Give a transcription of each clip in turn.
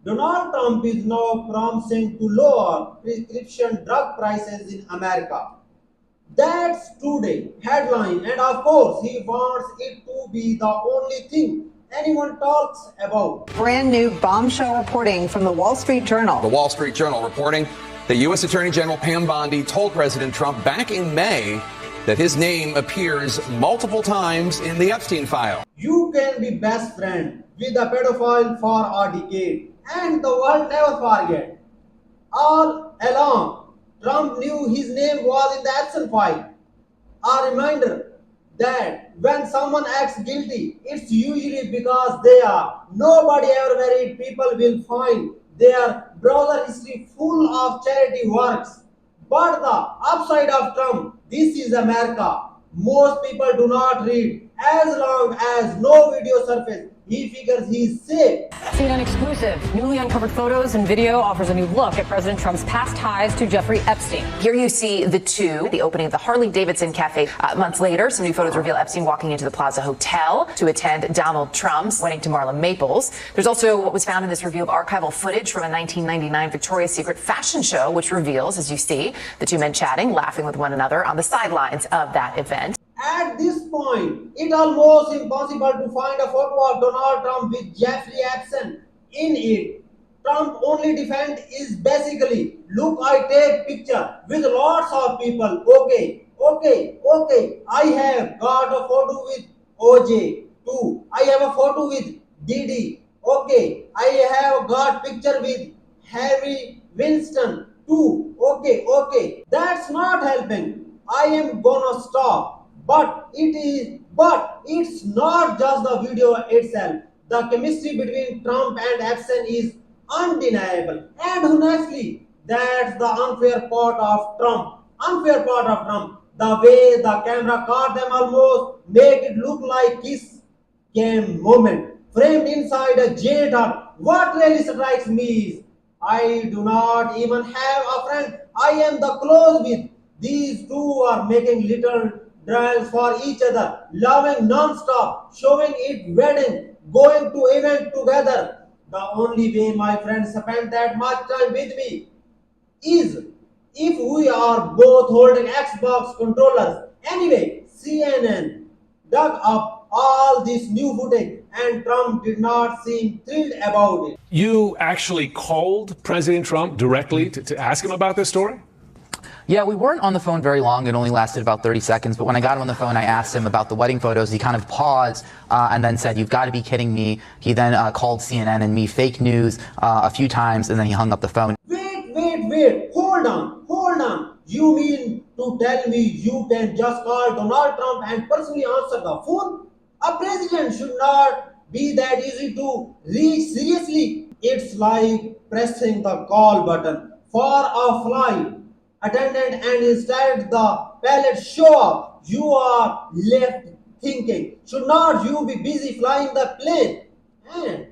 Donald Trump is now promising to lower prescription drug prices in America. That's today headline, and of course, he wants it to be the only thing anyone talks about. Brand new bombshell reporting from the Wall Street Journal. The Wall Street Journal reporting that U.S. Attorney General Pam Bondi told President Trump back in May that his name appears multiple times in the Epstein file. You can be best friend with a pedophile for a decade, and the world never forget. All along, Trump knew his name was in the Epstein file. A reminder that when someone acts guilty, it's usually because they are. Nobody ever married people will find their browser history full of charity works. But the upside of Trump, this is America. Most people do not read. As long as no video surface, he figures he's safe. CNN exclusive. Newly uncovered photos and video offers a new look at President Trump's past ties to Jeffrey Epstein. Here you see the two, the opening of the Harley-Davidson Cafe. Months later, some new photos reveal Epstein walking into the Plaza Hotel to attend Donald Trump's wedding to Marla Maples. There's also what was found in this review of archival footage from a 1999 Victoria's Secret fashion show, which reveals, as you see, the two men chatting, laughing with one another on the sidelines of that event. At this point, it's almost impossible to find a photo of Donald Trump with Jeffrey Epstein in it. Trump only defense is basically, look, I take picture with lots of people. Okay. I have got a photo with OJ too. I have a photo with Diddy. Okay, I have got picture with Harry Winston too. Okay. That's not helping. I am gonna stop. But it's not just the video itself. The chemistry between Trump and Epstein is undeniable. And honestly, that's the unfair part of Trump. The way the camera caught them almost make it look like kiss game moment. Framed inside a jail dot. What really strikes me is I do not even have a friend I am the close with. These two are making little drills for each other, loving non-stop, showing it wedding, going to event together. The only way my friends spend that much time with me is if we are both holding Xbox controllers. Anyway, CNN dug up all this new footage and Trump did not seem thrilled about it. You actually called President Trump directly to ask him about this story? Yeah, we weren't on the phone very long. It only lasted about 30 seconds. But when I got him on the phone, I asked him about the wedding photos. He kind of paused and then said, "You've got to be kidding me." He then called CNN and me fake news a few times, and then he hung up the phone. Wait. Hold on. You mean to tell me you can just call Donald Trump and personally answer the phone? A president should not be that easy to reach. Seriously, it's like pressing the call button for a flight attendant and instead the pilot show up. You are left thinking, should not you be busy flying the plane? And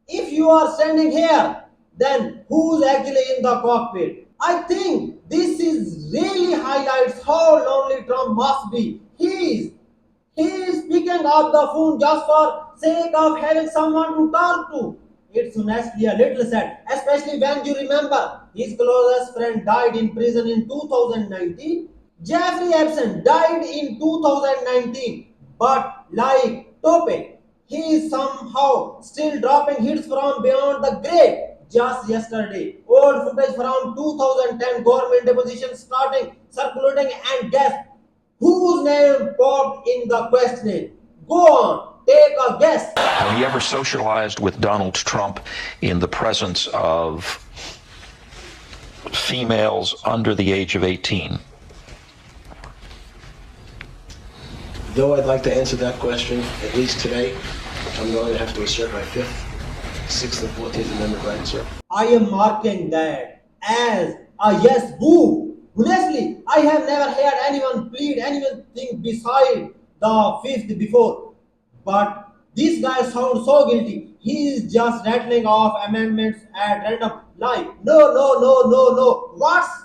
if you are standing here, then who's actually in the cockpit? I think this is really highlights how lonely Trump must be. He is picking up the phone just for sake of having someone to talk to. It's honestly a little sad, especially when you remember his closest friend died in prison in 2019. Jeffrey Epstein died in 2019, but like Tope, he is somehow still dropping hits from beyond the grave. Just yesterday, old footage from 2010 government deposition starting circulating, and guess whose name popped in the question? Go on. Take a guess. Have you ever socialized with Donald Trump in the presence of females under the age of 18? Though I'd like to answer that question, at least today, I'm going to have to assert my 5th, 6th, and 14th Amendment rights, sir. I am marking that as a yes, boo. Honestly, I have never heard anyone plead anything beside the 5th before. But this guy sounds so guilty. He is just rattling off amendments at random. Like, no. What's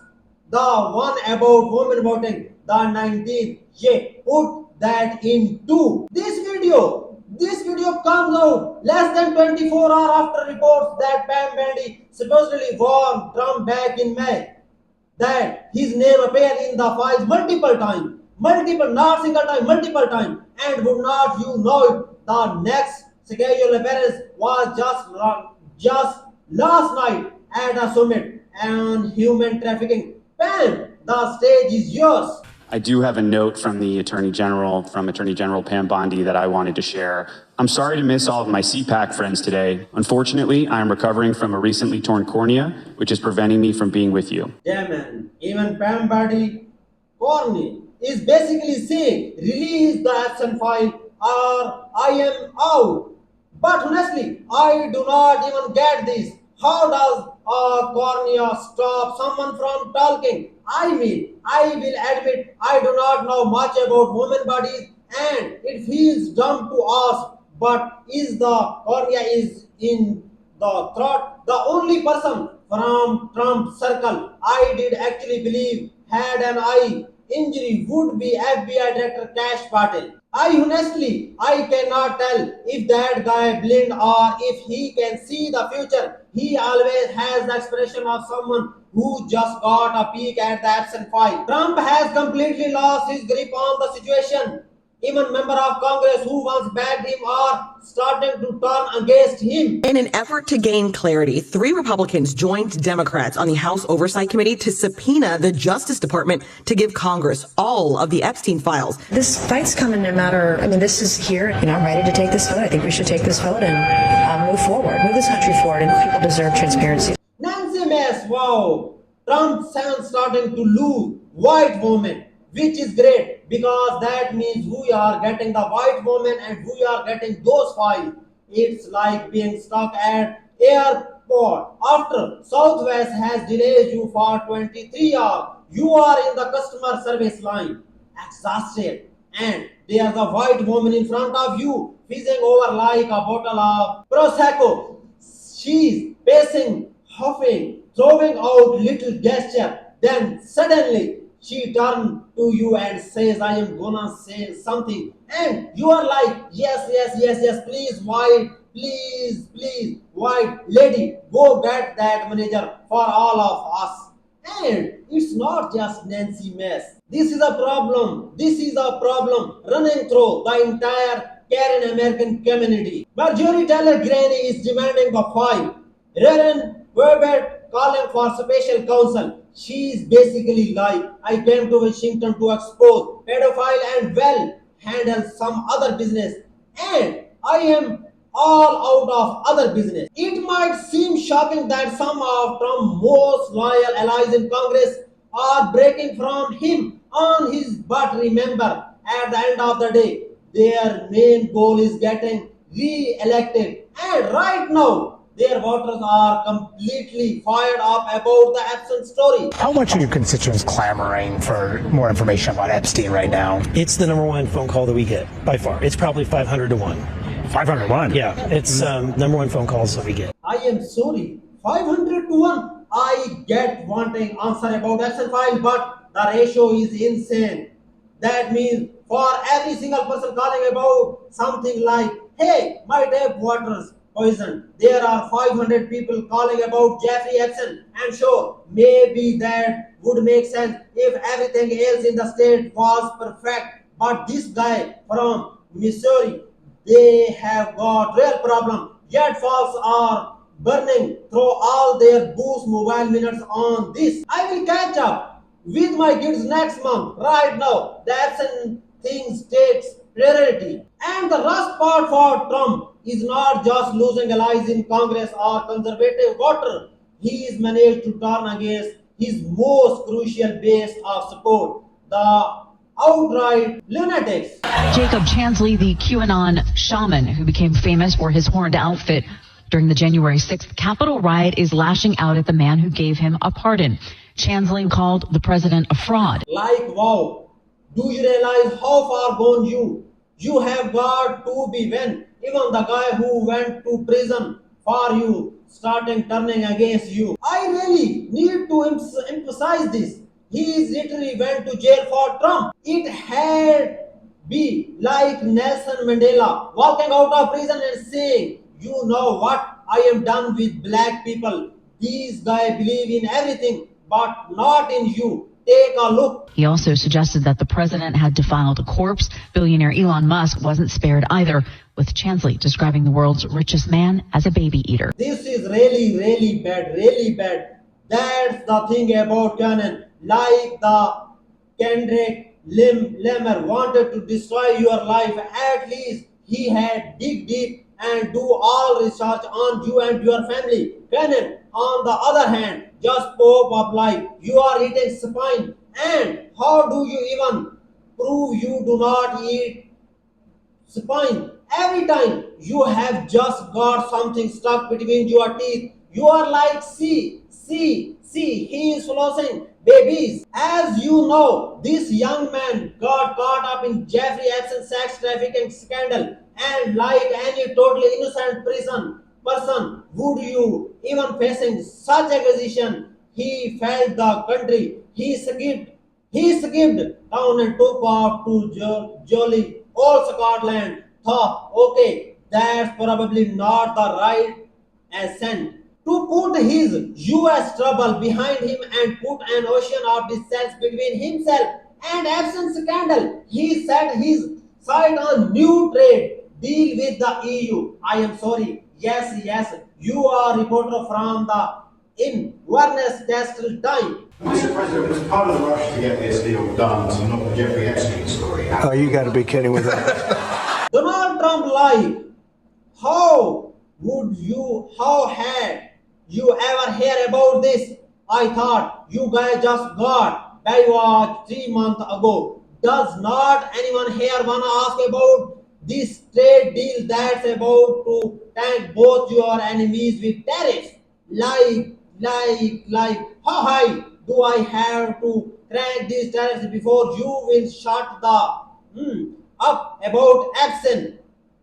the one about women voting? The 19th. Yeah, put that in too. This video This video comes out less than 24 hours after reports that Pam Bondi supposedly warned Trump back in May that his name appeared in the files multiple, not single time, multiple time, and would not you know it, the next scheduled appearance was just last night at a summit on human trafficking. Pam, the stage is yours. I do have a note from the Attorney General, from Attorney General Pam Bondi, that I wanted to share. I'm sorry to miss all of my CPAC friends today. Unfortunately, I am recovering from a recently torn cornea, which is preventing me from being with you. Yeah, man. Even Pam Bondi Corny is basically saying, release the absent file or I am out. But honestly, I do not even get this. How does a cornea stop someone from talking? I mean, I will admit I do not know much about women bodies and it feels dumb to ask, but is the cornea is in the throat? The only person from Trump's circle I did actually believe had an eye injury would be FBI Director Cash Patel. I cannot tell if that guy blind or if he can see the future. He always has the expression of someone who just got a peek at the absent file. Trump has completely lost his grip on the situation. Even members of Congress who once backed him are starting to turn against him. In an effort to gain clarity, 3 Republicans joined Democrats on the House Oversight Committee to subpoena the Justice Department to give Congress all of the Epstein files. This fight's coming no matter, this is here. I'm ready to take this vote. I think we should take this vote and move forward, move this country forward, and people deserve transparency. Nancy Mace, wow. Trump sounds starting to lose white women, which is great because that means we are getting the white woman and we are getting those files. It's like being stuck at airport after Southwest has delayed you for 23 hours. You are in the customer service line, exhausted, and there's a white woman in front of you, fizzing over like a bottle of Prosecco. She's pacing, huffing, throwing out little gesture. Then suddenly she turns to you and says, I am gonna say something. And you are like, yes, please, white, please, white lady, go get that manager for all of us. And it's not just Nancy Mace. This is a problem running through the entire Karen American community. Marjorie Taylor Greene is demanding a file. Reverend Werbert calling for special counsel. She is basically like, I came to Washington to expose pedophile and handle some other business. And I am all out of other business. It might seem shocking that some of Trump's most loyal allies in Congress are breaking from him on his, but remember, at the end of the day, their main goal is getting re-elected. And right now, their voters are completely fired up about the Epstein story. How much are your constituents clamoring for more information about Epstein right now? It's the number one phone call that we get, by far. It's probably 500 to 1. 500 to 1? Yeah, it's number one phone calls that we get. I am sorry, 500 to 1. I get wanting answer about Epstein file, but the ratio is insane. That means for every single person calling about something like, hey, my tap water's poison, there are 500 people calling about Jeffrey Epstein. And sure, maybe that would make sense if everything else in the state was perfect. But this guy from Missouri, they have got real problem. Yet falls are burning through all their boost mobile minutes on this. I will catch up with my kids next month. Right now, the Epstein things takes priority. And the worst part for Trump is not just losing allies in Congress or conservative voter. He is managed to turn against his most crucial base of support, the outright lunatics. Jacob Chansley, the QAnon shaman who became famous for his horned outfit during the January 6th Capitol riot, is lashing out at the man who gave him a pardon. Chansley called the president a fraud. Like, wow, do you realize how far gone you have got to be when even the guy who went to prison for you starting turning against you? I really need to emphasize this. He literally went to jail for Trump. It had Be like Nelson Mandela, walking out of prison and saying, "You know what? I am done with black people. These guys believe in everything, but not in you. Take a look." He also suggested that the president had defiled a corpse. Billionaire Elon Musk wasn't spared either, with Chansley describing the world's richest man as a baby eater. This is really, really bad, really bad. That's the thing about Canon. Like the Kendrick Lamar wanted to destroy your life, at least he had dig deep and do all research on you and your family. Canon, on the other hand, just pop up like you are eating spine. And how do you even prove you do not eat spine? Every time you have just got something stuck between your teeth, you are like, see, he is flossing babies. As you know, this young man got caught up in Jeffrey Epstein sex trafficking scandal, and like any totally innocent person, would you even facing such accusation? He felt the country. He skipped town and took off to jolly old Scotland. Thought, okay, that's probably not the right ascent. To put his US trouble behind him and put an ocean of distance between himself and absent scandal, he set his sight on new trade deal with the EU. I am sorry. Yes, you are reporter from the Inverness Castle Time. Mr. President, was part of the rush to get this deal done to knock the Jeffrey Epstein story out? Oh, you got to be kidding with that. Donald Trump lied. How had you ever heard about this? I thought you guys just got baywatch 3 months ago. Does not anyone here wanna ask about this trade deal that's about to tank both your enemies with tariffs? How high do I have to crank these tariffs before you will shut up about absent?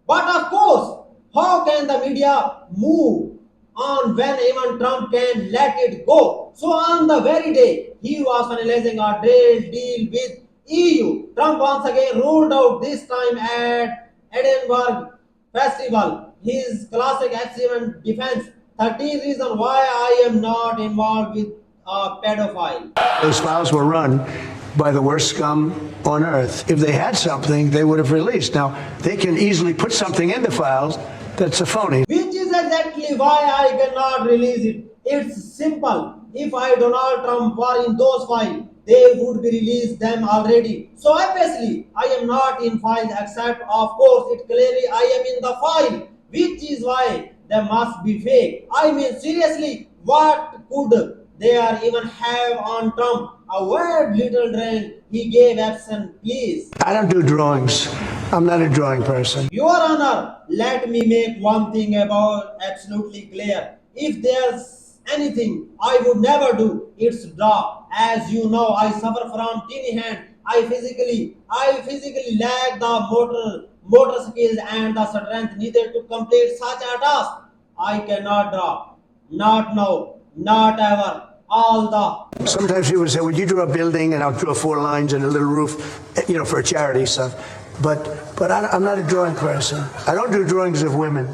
But of course, how can the media move on when even Trump can let it go? So on the very day he was finalizing a trade deal with EU, Trump once again ruled out, this time at Edinburgh Festival, his classic achievement defense. 13 reasons why I am not involved with a pedophile. Those files were run by the worst scum on earth. If they had something, they would have released. Now, they can easily put something in the files that's a phony. Which is exactly why I cannot release it. It's simple. If Donald Trump were in those files, they would be released them already. So obviously, I am not in files, except of course it clearly I am in the file, which is why they must be fake. I mean, seriously, what could they even have on Trump? A weird little drink he gave absent, please. I don't do drawings. I'm not a drawing person. Your Honor, let me make one thing about absolutely clear. If there's anything I would never do, it's draw. As you know, I suffer from teeny hand. I physically lack the motor skills and the strength needed to complete such a task. I cannot draw. Not now. Not ever. Sometimes people would say, would you draw a building and I'll draw 4 lines and a little roof, for a charity stuff. But I'm not a drawing person. I don't do drawings of women.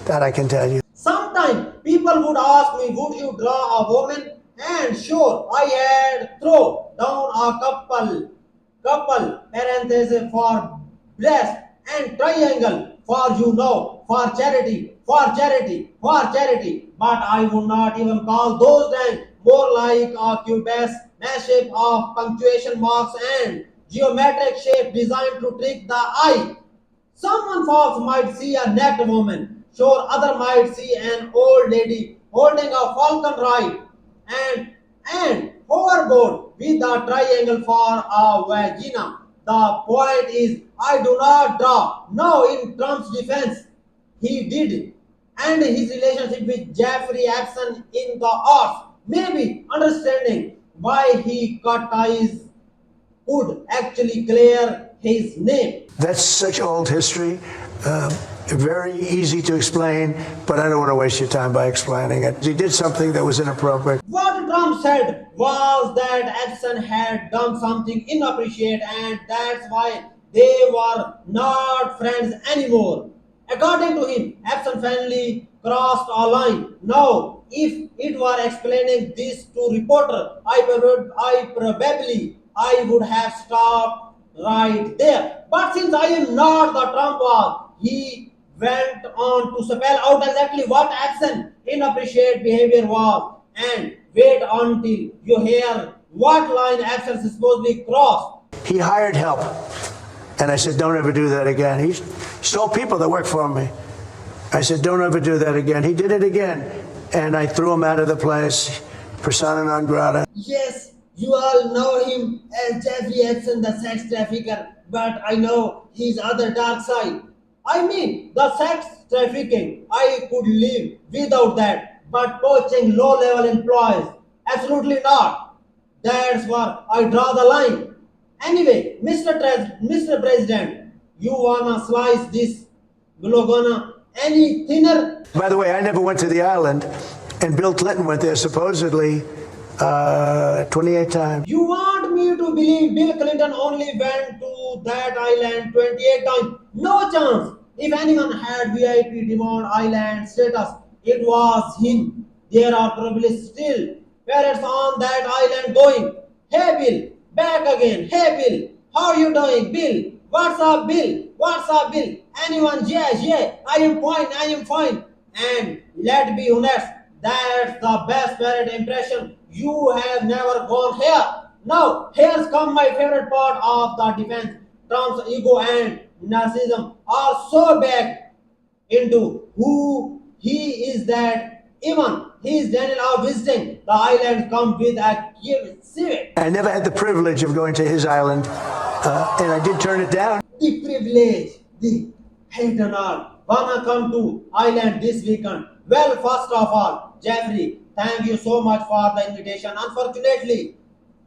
That I can tell you. Sometimes people would ask me, would you draw a woman? And sure, I had throw down a couple parentheses for breast and triangle for charity. But I would not even call those dang, more like a cubes mashup of punctuation marks and geometric shape designed to trick the eye. Someone folks might see a naked woman. Sure, other might see an old lady holding a falcon ride and hoverboard with a triangle for a vagina. The point is, I do not draw. Now, in Trump's defense, he did, and his relationship with Jeffrey Epstein in the arts. Maybe understanding why he cut ties could actually clear his name. That's such old history. Very easy to explain, but I don't want to waste your time by explaining it. He did something that was inappropriate. What Trump said was that Epstein had done something inappropriate, and that's why they were not friends anymore. According to him, Epstein finally crossed a line. Now, if it were explaining this to reporter, I would have stopped right there. But since I am not the Trump was, he went on to spell out exactly what Epstein inappropriate behavior was. And wait until you hear what line Epstein supposedly crossed. He hired help. And I said, don't ever do that again. He stole people that work for me. I said, don't ever do that again. He did it again. And I threw him out of the place, persona non grata. Yes, you all know him as Jeffrey Epstein, the sex trafficker, but I know his other dark side. I mean, the sex trafficking, I could live without that, but poaching low-level employees, absolutely not. That's where I draw the line. Anyway, Mr. President, you wanna slice this glogana any thinner? By the way, I never went to the island, and Bill Clinton went there supposedly 28 times. You want me to believe Bill Clinton only went to that island 28 times? No chance. If anyone had VIP demand island status, it was him. There are probably still parrots on that island going, hey Bill, back again. Hey Bill, how you doing? Bill, what's up Bill? What's up Bill? Anyone? Yeah, I am fine. And let's be honest, that's the best parrot impression. You have never gone here. Now, here's come my favorite part of the defense. Trump's ego and narcissism are so back into who he is that even his Daniel are visiting the island come with a civic. I never had the privilege of going to his island, and I did turn it down. The privilege, hey Donald, wanna come to island this weekend? Well, first of all, Jeffrey, thank you so much for the invitation. Unfortunately,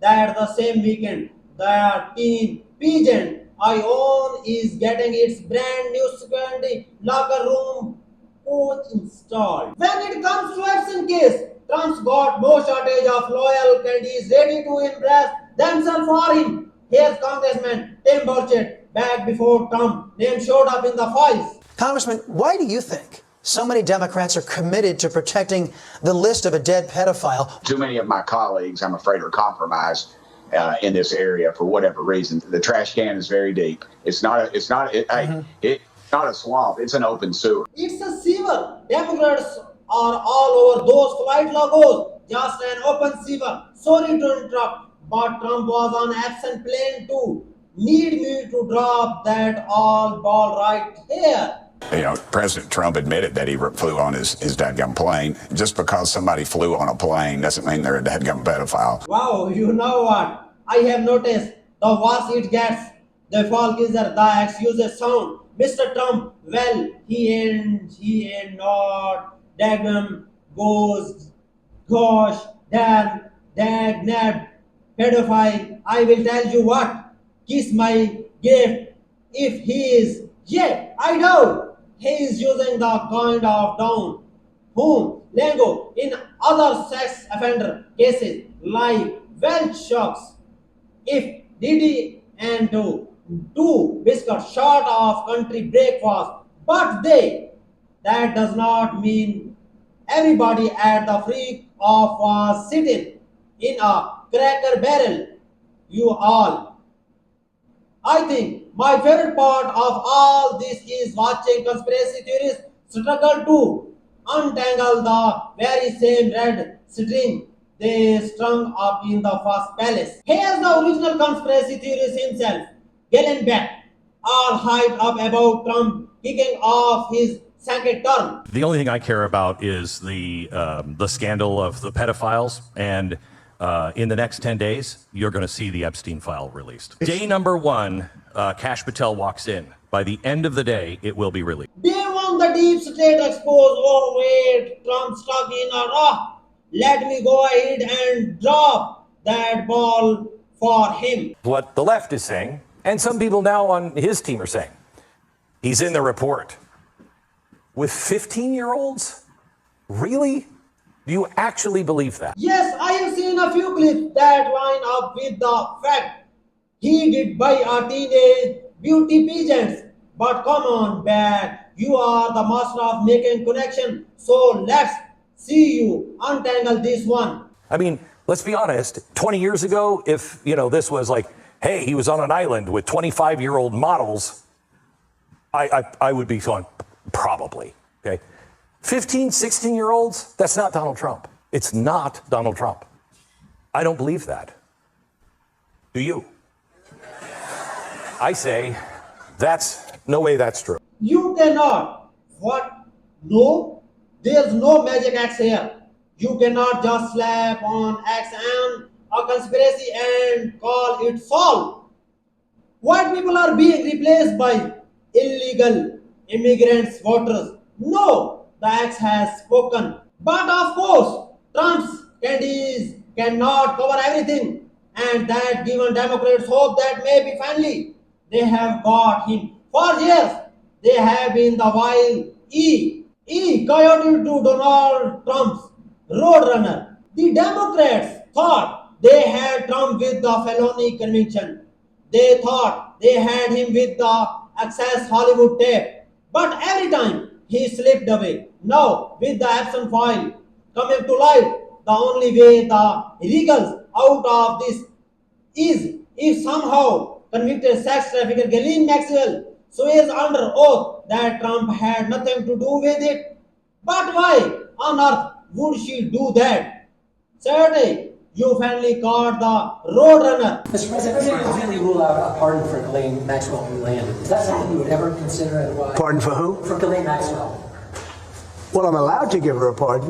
that the same weekend, the team pageant I own is getting its brand new security locker room coach installed. When it comes to Epstein case, Trump's got no shortage of loyal candidates ready to impress themselves for him. Here's Congressman Tim Burchett back before Trump name showed up in the files. Congressman, why do you think so many Democrats are committed to protecting the list of a dead pedophile? Too many of my colleagues, I'm afraid, are compromised in this area for whatever reason. The trash can is very deep. It's not a swamp. It's an open sewer. It's a sewer. Democrats are all over those flight logos. Just an open sewer. Sorry to interrupt, but Trump was on absent plane too. Need me to drop that all ball right here? You know, President Trump admitted that he flew on his dadgum plane. Just because somebody flew on a plane doesn't mean they're a dadgum pedophile. Wow, you know what? I have noticed the worse it gets, the vulgar the excuses sound. Mr. Trump, well, he ain't not dadgum gosh, damn, dag, pedophile. I will tell you what, kiss my gift. If he is, yeah, I know. He is using the kind of down whom lingo in other sex offender cases like Welch shocks. If Diddy and do biscuits short of country breakfast, but that does not mean everybody at the freak of sitting in a cracker barrel. You all. I think my favorite part of all this is watching conspiracy theorists struggle to untangle the very same red string they strung up in the first palace. Here's the original conspiracy theorist himself, Galen Beck, all hyped up about Trump kicking off his second term. The only thing I care about is the scandal of the pedophiles, and in the next 10 days, you're going to see the Epstein file released. Day number 1, Kash Patel walks in. By the end of the day, it will be released. They want the deep state exposed. Oh wait, Trump stuck in a rock. Let me go ahead and drop that ball for him. What the left is saying, and some people now on his team are saying, he's in the report. With 15-year-olds? Really? Do you actually believe that? Yes, I have seen a few clips that line up with the fact he did buy a teenage beauty pageants. But come on, Bat, you are the master of making connection. So let's see you untangle this one. I mean, let's be honest. 20 years ago, if this was like, hey, he was on an island with 25-year-old models, I would be going, probably. Okay, 15, 16-year-olds, that's not Donald Trump. It's not Donald Trump. I don't believe that. Do you? I say, no way that's true. You cannot. What? No, there's no magic X here. You cannot just slap on X and a conspiracy and call it solved. White people are being replaced by illegal immigrants, voters. No, the X has spoken. But of course, Trump's candies cannot cover everything, and that given Democrats hope that maybe finally they have got him. For years, they have been the wild coyote to Donald Trump's roadrunner. The Democrats thought they had Trump with the felony conviction. They thought they had him with the Access Hollywood tape. But every time he slipped away. Now, with the Epstein file coming to light, the only way the illegals out of this is if somehow convicted sex trafficker Ghislaine Maxwell swears under oath that Trump had nothing to do with it. But why on earth would she do that? Saturday, you finally caught the roadrunner. Mr. President, if you really rule out a pardon for Ghislaine Maxwell when we landed, is that something you would ever consider? Pardon for who? For Ghislaine Maxwell. Well, I'm allowed to give her a pardon.